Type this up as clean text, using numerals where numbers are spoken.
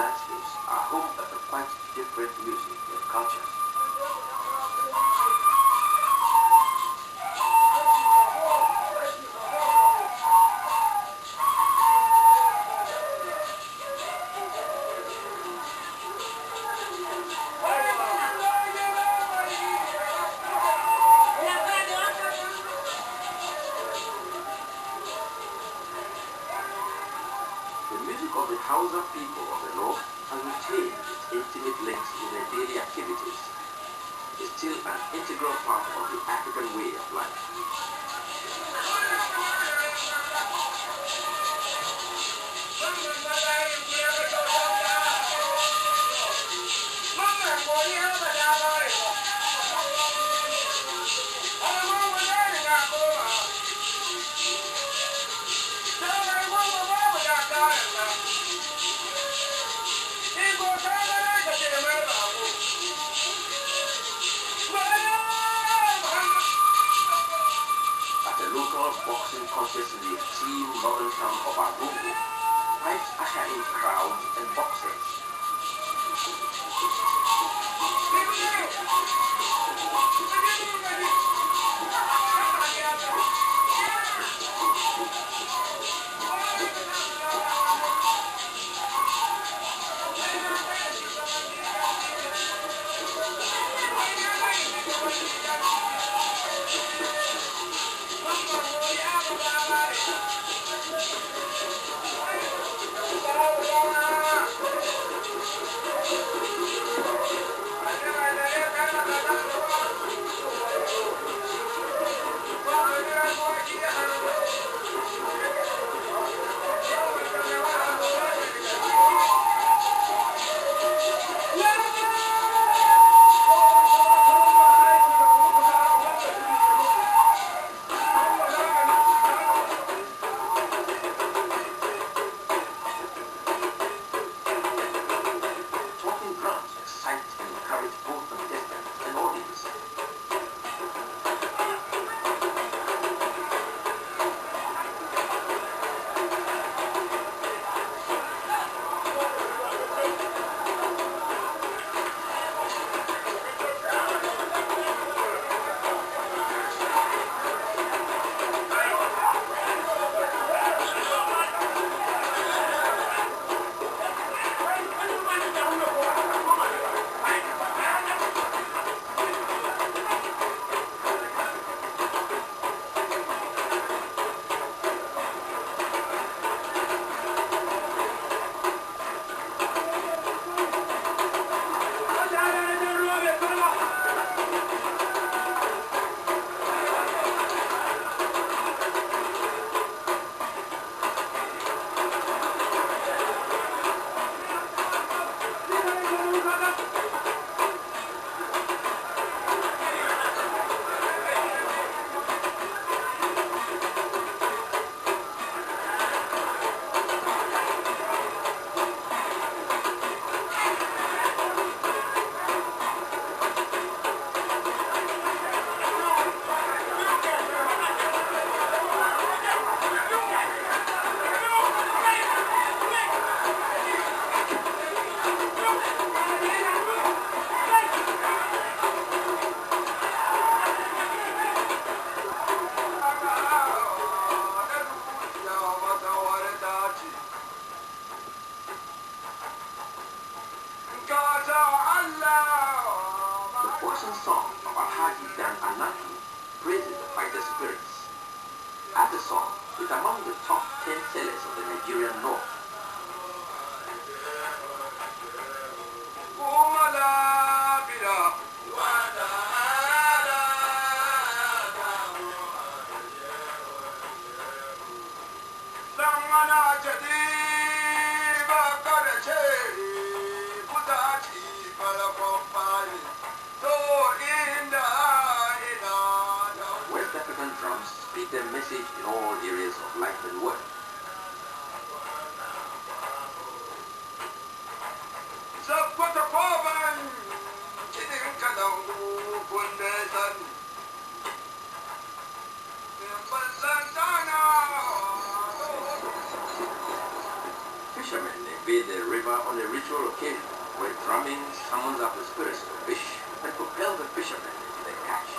landscapes are home to quite different music and cultures. The music of the Hausa people of the north has retained its intimate links with their daily activities. It's still an integral part of the African way of life. At a local boxing contest in the extreme northern town of Agungu, pipes usher in crowds and boxers. Talking drums excite and encourage both contestants and audience. The boxing song of Alhaji Dan Anaki praises the fighter spirits. As the song is among the top 10 sellers of the Nigerian north. West African drums speak their message in all areas of life and work. Fishermen invade the river on a ritual occasion where drumming summons up the spirits of the fish and propels the fishermen into their catch.